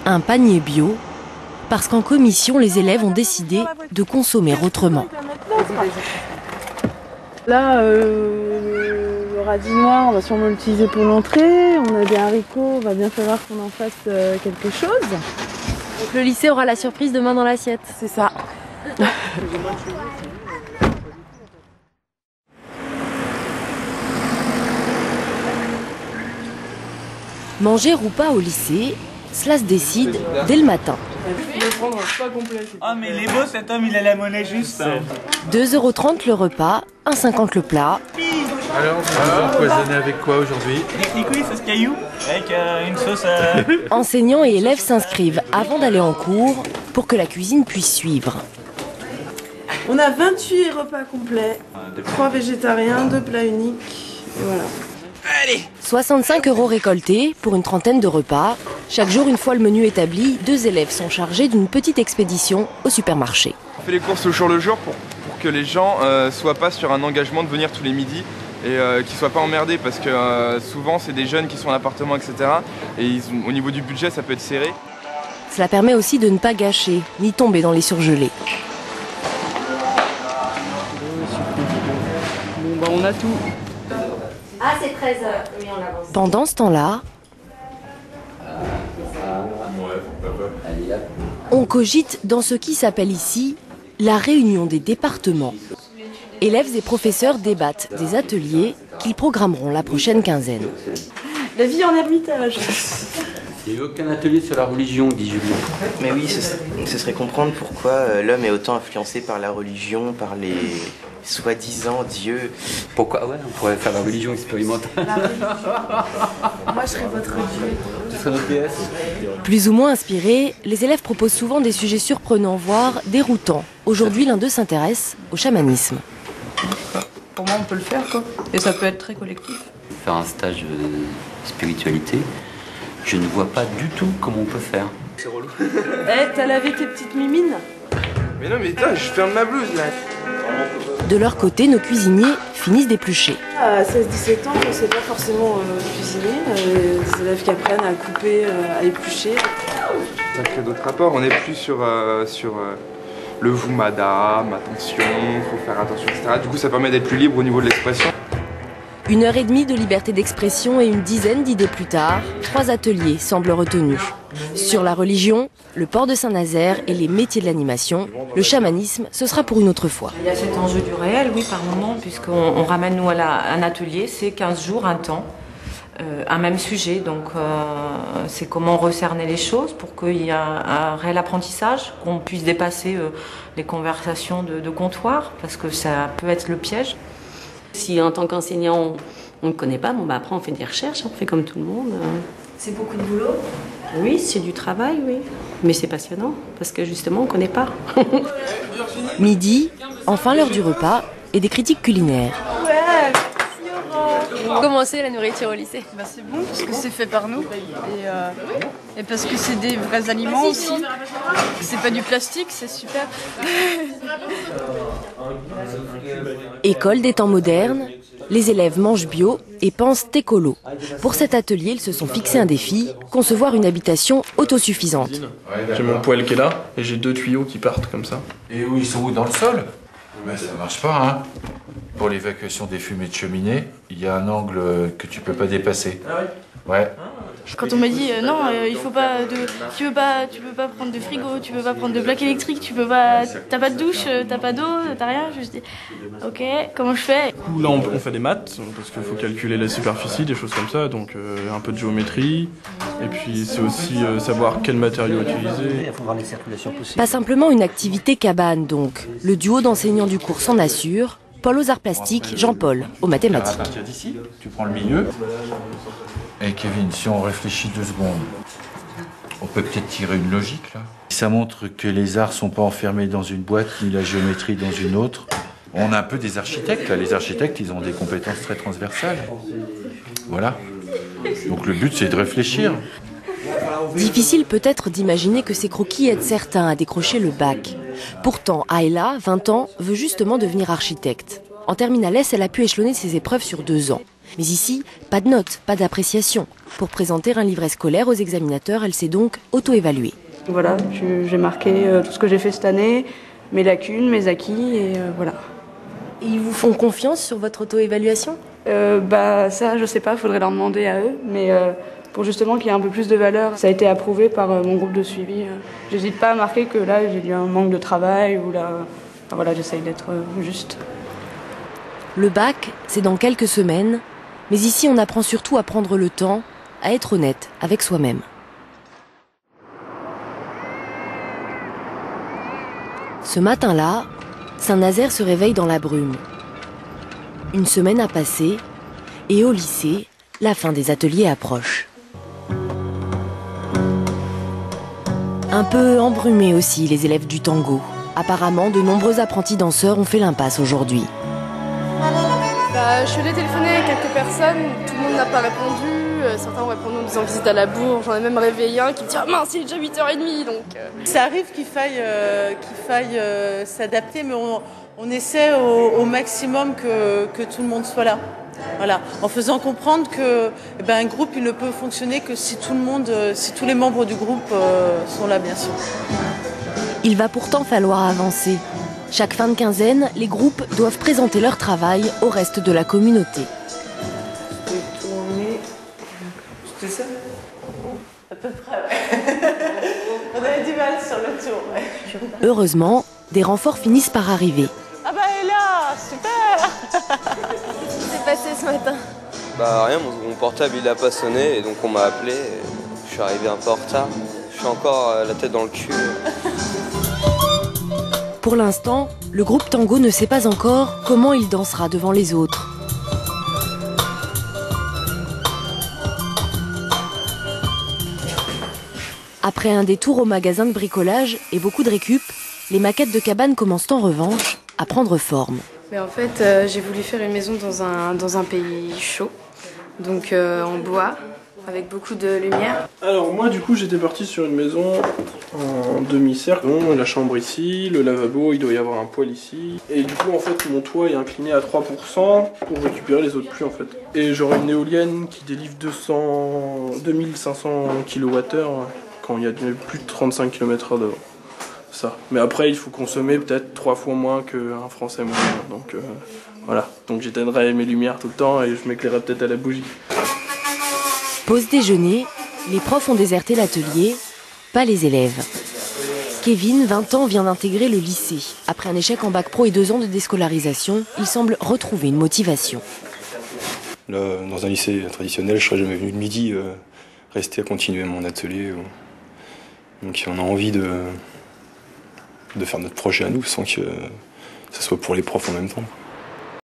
un panier bio, parce qu'en commission, les élèves ont décidé de consommer autrement. Là, le radis noir, on va sûrement l'utiliser pour l'entrée. On a des haricots, il va bien falloir qu'on en fasse quelque chose. Donc le lycée aura la surprise demain dans l'assiette. C'est ça. Manger ou pas au lycée, cela se décide dès le matin. Ah mais il est beau cet homme, il a la monnaie juste. 2,30 € le repas, 1,50 € le plat. Alors, vous empoisonnez avec quoi aujourd'hui? Des couilles, sauce caillou, avec une sauce... Enseignants et élèves s'inscrivent avant d'aller en cours pour que la cuisine puisse suivre. On a 28 repas complets, 3 végétariens, 2 plats uniques, et voilà. Allez, 65 € récoltés pour une trentaine de repas. Chaque jour, une fois le menu établi, 2 élèves sont chargés d'une petite expédition au supermarché. On fait les courses au jour le jour pour que les gens soient pas sur un engagement de venir tous les midis et qu'ils soient pas emmerdés parce que souvent c'est des jeunes qui sont en appartement, etc. Et au niveau du budget, ça peut être serré. Cela permet aussi de ne pas gâcher, ni tomber dans les surgelés. Bon bah on a tout. Ah, c'est 13 h. Oui, on avance. Pendant ce temps-là, on cogite dans ce qui s'appelle ici la réunion des départements. Élèves et professeurs débattent des ateliers qu'ils programmeront la prochaine quinzaine. La vie en ermitage. Il n'y a aucun atelier sur la religion, dit Julien. Mais oui, ce serait comprendre pourquoi l'homme est autant influencé par la religion, par les soi-disant dieux. Pourquoi? Ouais, on pourrait faire la religion expérimentale. Moi, je serais votre dieu. Tu serais notre déesse. Plus ou moins inspirés, les élèves proposent souvent des sujets surprenants, voire déroutants. Aujourd'hui, l'un d'eux s'intéresse au chamanisme. Pour moi, on peut le faire, quoi. Et ça peut être très collectif. Faire un stage de spiritualité, je ne vois pas du tout comment on peut faire. C'est relou. Eh, t'as lavé tes petites mimines? Mais non, mais putain, je ferme ma blouse là. De leur côté, nos cuisiniers finissent d'éplucher. À 16-17 ans, on ne sait pas forcément cuisiner. Des élèves qui apprennent à couper, à éplucher. Ça crée d'autres rapports. On n'est plus sur le vous madame, attention, faut faire attention, etc. Du coup, ça permet d'être plus libre au niveau de l'expression. 1h30 de liberté d'expression et une dizaine d'idées plus tard, 3 ateliers semblent retenus. Sur la religion, le port de Saint-Nazaire et les métiers de l'animation, le chamanisme, ce sera pour une autre fois. Il y a cet enjeu du réel, oui, par moment, puisqu'on ramène nous à un atelier, c'est 15 jours, un temps, un même sujet. Donc c'est comment recerner les choses pour qu'il y ait un réel apprentissage, qu'on puisse dépasser les conversations de comptoir, parce que ça peut être le piège. Si en tant qu'enseignant, on ne connaît pas, bon, bah, après on fait des recherches, on fait comme tout le monde. C'est beaucoup de boulot? Oui, c'est du travail, oui. Mais c'est passionnant, parce que justement, on ne connaît pas. Midi, enfin l'heure du repas et des critiques culinaires. Ouais, Comment c'est la nourriture au lycée? Bah, c'est bon parce que c'est fait par nous et parce que c'est des vrais aliments aussi. C'est pas du plastique, c'est super. École des temps modernes, les élèves mangent bio et pensent écolo. Pour cet atelier, ils se sont fixés un défi, concevoir une habitation autosuffisante. J'ai mon poêle qui est là et j'ai 2 tuyaux qui partent comme ça. Et où ils sont où? Dans le sol? Ben, ça marche pas, hein. Pour l'évacuation des fumées de cheminée, il y a un angle que tu peux pas dépasser. Ah ouais? Ouais. Quand on m'a dit non, il faut pas tu peux pas prendre de frigo, tu peux pas prendre de plaque électrique, t'as pas de douche, t'as pas d'eau, t'as rien. Je me suis dit ok, comment je fais? Du coup, là, on fait des maths parce qu'il faut calculer la superficie, des choses comme ça, donc un peu de géométrie. Et puis c'est aussi savoir quel matériau utiliser. Il faut voir les circulations possibles. Pas simplement une activité cabane donc. Le duo d'enseignants du cours s'en assure. Paul aux arts plastiques, Jean-Paul aux mathématiques. À partir d'ici, tu prends le milieu. Et Kevin, si on réfléchit 2 secondes, on peut peut-être tirer une logique là. Ça montre que les arts sont pas enfermés dans une boîte, ni la géométrie dans une autre. On a un peu des architectes là. Les architectes, ils ont des compétences très transversales. Voilà. Donc le but, c'est de réfléchir. Difficile peut-être d'imaginer que ces croquis aident certains à décrocher le bac. Pourtant, Ayla, 20 ans, veut justement devenir architecte. En terminale S, elle a pu échelonner ses épreuves sur 2 ans. Mais ici, pas de notes, pas d'appréciation. Pour présenter un livret scolaire aux examinateurs, elle s'est donc auto-évaluée. Voilà, j'ai marqué tout ce que j'ai fait cette année, mes lacunes, mes acquis, et voilà. Et ils vous font confiance sur votre auto-évaluation ? Ça, je sais pas, faudrait leur demander à eux, mais pour justement qu'il y ait un peu plus de valeur, ça a été approuvé par mon groupe de suivi. J'hésite pas à marquer que là, j'ai eu un manque de travail, ou là, voilà, j'essaye d'être juste. Le bac, c'est dans quelques semaines, mais ici, on apprend surtout à prendre le temps, à être honnête avec soi-même. Ce matin-là, Saint-Nazaire se réveille dans la brume. Une semaine a passé et au lycée, la fin des ateliers approche. Un peu embrumés aussi les élèves du tango. Apparemment, de nombreux apprentis danseurs ont fait l'impasse aujourd'hui. Je suis allée téléphoner à quelques personnes, tout le monde n'a pas répondu. Certains ont répondu en disant visite à la bourre. J'en ai même réveillé un qui me dit « Ah mince, il est déjà 8h30 ». Donc, Ça arrive qu'il faille s'adapter, mais on essaie au maximum que tout le monde soit là. Voilà, en faisant comprendre que un groupe il ne peut fonctionner que si tous les membres du groupe sont là, bien sûr. Il va pourtant falloir avancer. Chaque fin de quinzaine, les groupes doivent présenter leur travail au reste de la communauté. C'était ça ? À peu près, ouais. On avait du mal sur le tour, ouais. Heureusement, des renforts finissent par arriver. Ah bah elle est là, super. qu'est-ce qui s'est passé ce matin? Rien, mon portable il a pas sonné et donc on m'a appelé. Et je suis arrivé un peu en retard. Je suis encore la tête dans le cul. Pour l'instant, le groupe tango ne sait pas encore comment il dansera devant les autres. Après un détour au magasin de bricolage et beaucoup de récup, les maquettes de cabane commencent en revanche à prendre forme. Mais en fait, j'ai voulu faire une maison dans un pays chaud, donc en bois, avec beaucoup de lumière. Alors moi du coup j'étais parti sur une maison en demi-cercle, la chambre ici, le lavabo, il doit y avoir un poêle ici. Et du coup en fait mon toit est incliné à 3% pour récupérer les autres pluies en fait. Et j'aurai une éolienne qui délivre 2500 kWh quand il y a plus de 35 km/h devant. Ça. Mais après il faut consommer peut-être 3 fois moins qu'un Français moyen. Donc voilà, donc j'éteindrai mes lumières tout le temps et je m'éclairerai peut-être à la bougie. Pause déjeuner, les profs ont déserté l'atelier, pas les élèves. Kevin, 20 ans, vient d'intégrer le lycée. Après un échec en bac pro et 2 ans de déscolarisation, il semble retrouver une motivation. Là, dans un lycée traditionnel, je ne serais jamais venu le midi rester à continuer mon atelier. Donc on a envie de faire notre projet à nous sans que ce soit pour les profs en même temps.